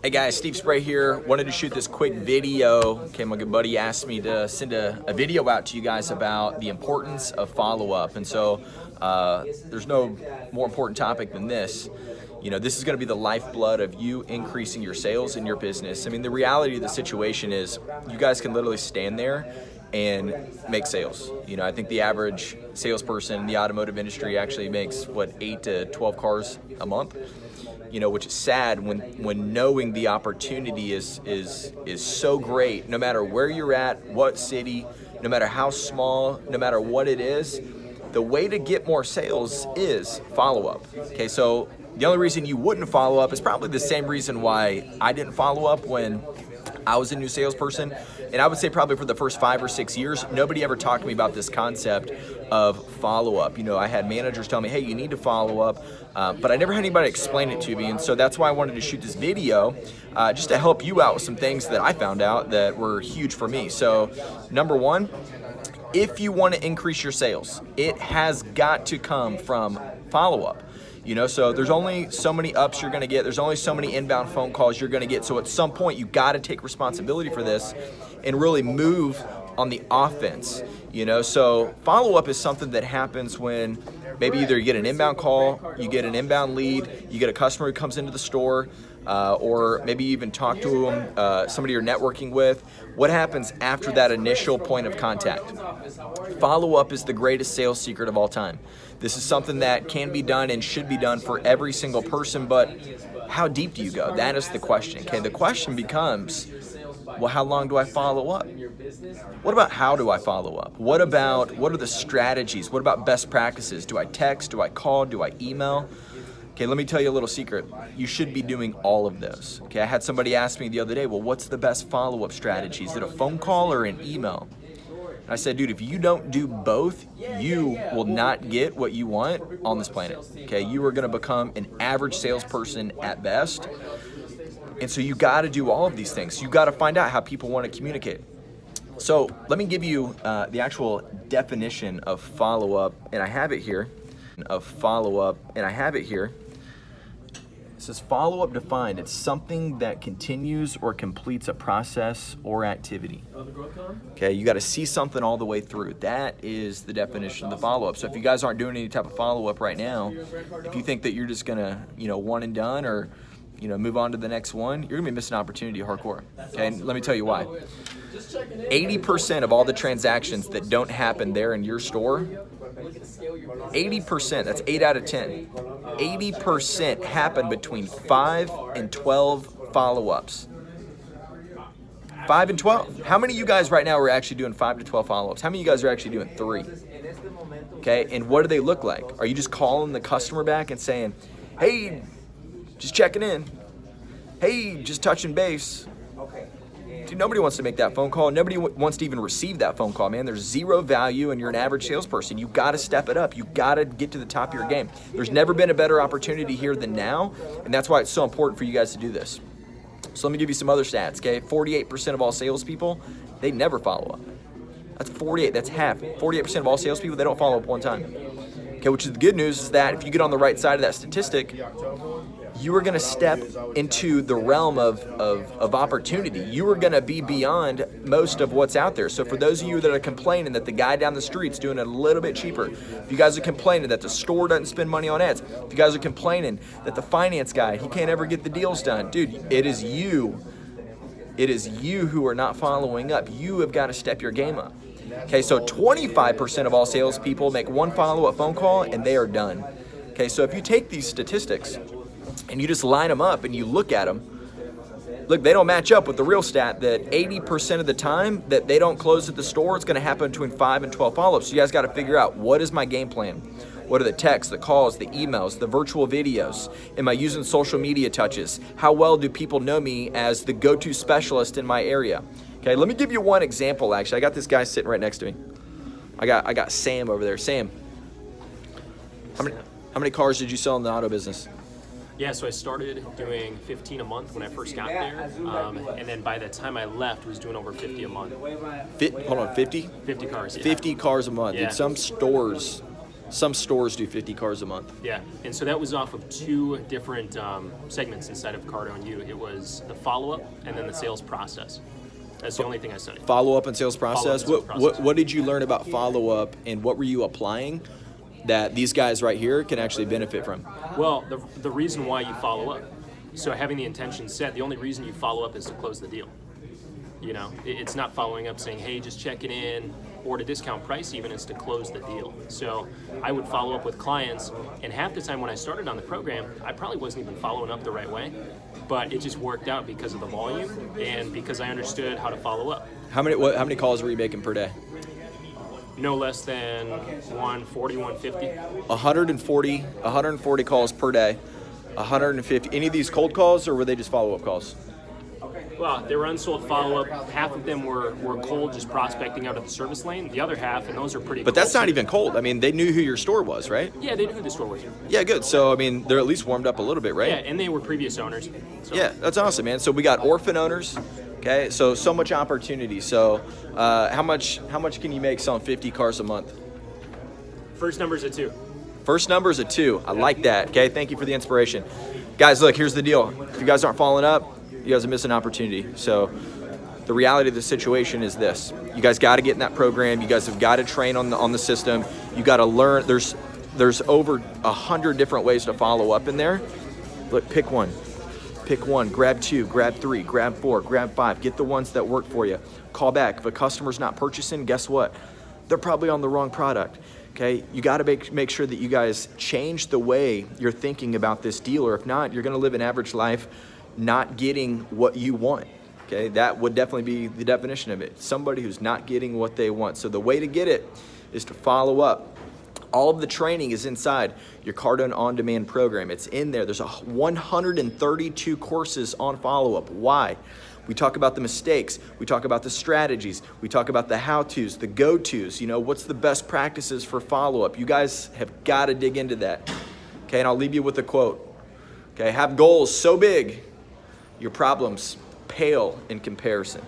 Hey guys, Steve Spray here. Wanted to shoot this quick video. Okay, my good buddy asked me to send a video out to you guys about the importance of follow-up. And so there's no more important topic than this. You know, this is gonna be the lifeblood of you increasing your sales in your business. I mean, the reality of the situation is you guys can literally stand there and make sales. You know, I think the average salesperson in the automotive industry actually makes, what, 8 to 12 cars a month? You know, which is sad when knowing the opportunity is so great, no matter where you're at, what city, no matter how small, no matter what it is, the way to get more sales is follow up. Okay, so the only reason you wouldn't follow up is probably the same reason why I didn't follow up when I was a new salesperson. And I would say probably for the first 5 or 6 years, nobody ever talked to me about this concept of follow-up. You know, I had managers tell me, hey, you need to follow up, but I never had anybody explain it to me. And so that's why I wanted to shoot this video, just to help you out with some things that I found out that were huge for me. So number one, if you want to increase your sales, it has got to come from follow-up. You know, so there's only so many ups you're gonna get. There's only so many inbound phone calls you're gonna get. So at some point, you gotta take responsibility for this and really move on the offense. You know, so follow-up is something that happens when maybe either you get an inbound call, you get an inbound lead, you get a customer who comes into the store, or maybe you even talk to them, somebody you're networking with. What happens after that initial point of contact? Follow-up is the greatest sales secret of all time. This is something that can be done and should be done for every single person, but how deep do you go? That is the question. Okay, the question becomes, well, how long do I follow up? What about how do I follow up? What are the strategies? What about best practices? Do I text? Do I call? Do I email? Okay, let me tell you a little secret. You should be doing all of those. Okay, I had somebody ask me the other day, well, what's the best follow-up strategy? Is it a phone call or an email? And I said, dude, if you don't do both, you will not get what you want on this planet. Okay, you are gonna become an average salesperson at best. And so you gotta do all of these things. You gotta find out how people wanna communicate. So let me give you the actual definition of follow-up, and I have it here. It says follow-up defined, it's something that continues or completes a process or activity. Okay, you gotta see something all the way through. That is the definition of the follow-up. So if you guys aren't doing any type of follow-up right now, if you think that you're just gonna, one and done or, move on to the next one, you're gonna be missing an opportunity hardcore. Okay, and let me tell you why. 80% of all the transactions that don't happen there in your store, 80%, that's 8 out of 10, 80% happen between 5 and 12 follow-ups. 5 and 12. How many of you guys right now are actually doing 5 to 12 follow-ups? How many of you guys are actually doing 3? Okay, and what do they look like? Are you just calling the customer back and saying, hey, just checking in. Hey, just touching base. Dude, nobody wants to make that phone call. Nobody wants to even receive that phone call, man. There's zero value and you're an average salesperson. You gotta step it up. You gotta get to the top of your game. There's never been a better opportunity here than now, and that's why it's so important for you guys to do this. So let me give you some other stats, okay? 48% of all salespeople, they never follow up. That's 48, that's half. 48% of all salespeople, they don't follow up one time. Okay, which is the good news is that if you get on the right side of that statistic, you are gonna step into the realm of opportunity. You are gonna be beyond most of what's out there. So for those of you that are complaining that the guy down the street's doing it a little bit cheaper, if you guys are complaining that the store doesn't spend money on ads, if you guys are complaining that the finance guy, he can't ever get the deals done, dude, it is you. It is you who are not following up. You have got to step your game up. Okay, so 25% of all salespeople make one follow-up phone call and they are done. Okay, so if you take these statistics and you just line them up and you look at them, look, they don't match up with the real stat that 80% of the time that they don't close at the store, it's gonna happen between 5 and 12 follow-ups. So you guys gotta figure out, what is my game plan? What are the texts, the calls, the emails, the virtual videos? Am I using social media touches? How well do people know me as the go-to specialist in my area? Okay, let me give you one example, actually. I got this guy sitting right next to me. I got Sam over there. Sam, how many cars did you sell in the auto business? Yeah, so I started doing 15 a month when I first got there, and then by the time I left, I was doing over 50 a month. Hold on, 50? 50 cars, yeah. 50 cars a month. Yeah. In some stores, Some stores do 50 cars a month. Yeah, and so that was off of two different segments inside of Cardone U. It was the follow-up and then the sales process. That's the only thing I studied. Follow-up and sales process. Follow-up and sales process. What did you learn about follow-up, and what were you applying that these guys right here can actually benefit from? Well, the reason why you follow up. So having the intention set, the only reason you follow up is to close the deal. You know, it's not following up saying, hey, just checking in, or to discount price even, is to close the deal. So I would follow up with clients, and half the time when I started on the program, I probably wasn't even following up the right way, but it just worked out because of the volume and because I understood how to follow up. How many calls were you making per day? No less than 140, 150. 140 calls per day, 150. Any of these cold calls, or were they just follow-up calls? Well, they were unsold follow-up. Half of them were cold, just prospecting out of the service lane. The other half, and those are pretty But cold. that's not even cold. I mean, they knew who your store was, right? Yeah, they knew who the store was. Yeah, good. So, I mean, they're at least warmed up a little bit, right? Yeah, and they were previous owners. So. Yeah, that's awesome, man. So we got orphan owners. Okay, so much opportunity. So how much can you make selling 50 cars a month? First number's a 2. First number is a 2. I like that. Okay, thank you for the inspiration. Guys, look, here's the deal. If you guys aren't following up, you guys are missing an opportunity. So the reality of the situation is this. You guys got to get in that program. You guys have got to train on the system. You got to learn. There's over 100 different ways to follow up in there. Look, pick one. Pick one, grab 2, grab 3, grab 4, grab 5. Get the ones that work for you. Call back. If a customer's not purchasing, guess what? They're probably on the wrong product. Okay, you got to make sure that you guys change the way you're thinking about this deal, or if not, you're going to live an average life not getting what you want. Okay, that would definitely be the definition of it. Somebody who's not getting what they want. So the way to get it is to follow up. All of the training is inside your Cardone on-demand program. It's in there. There's 132 courses on follow-up. Why? We talk about the mistakes. We talk about the strategies. We talk about the how-tos, the go-tos. You know, what's the best practices for follow-up? You guys have got to dig into that. Okay, and I'll leave you with a quote. Okay, have goals so big, your problems pale in comparison.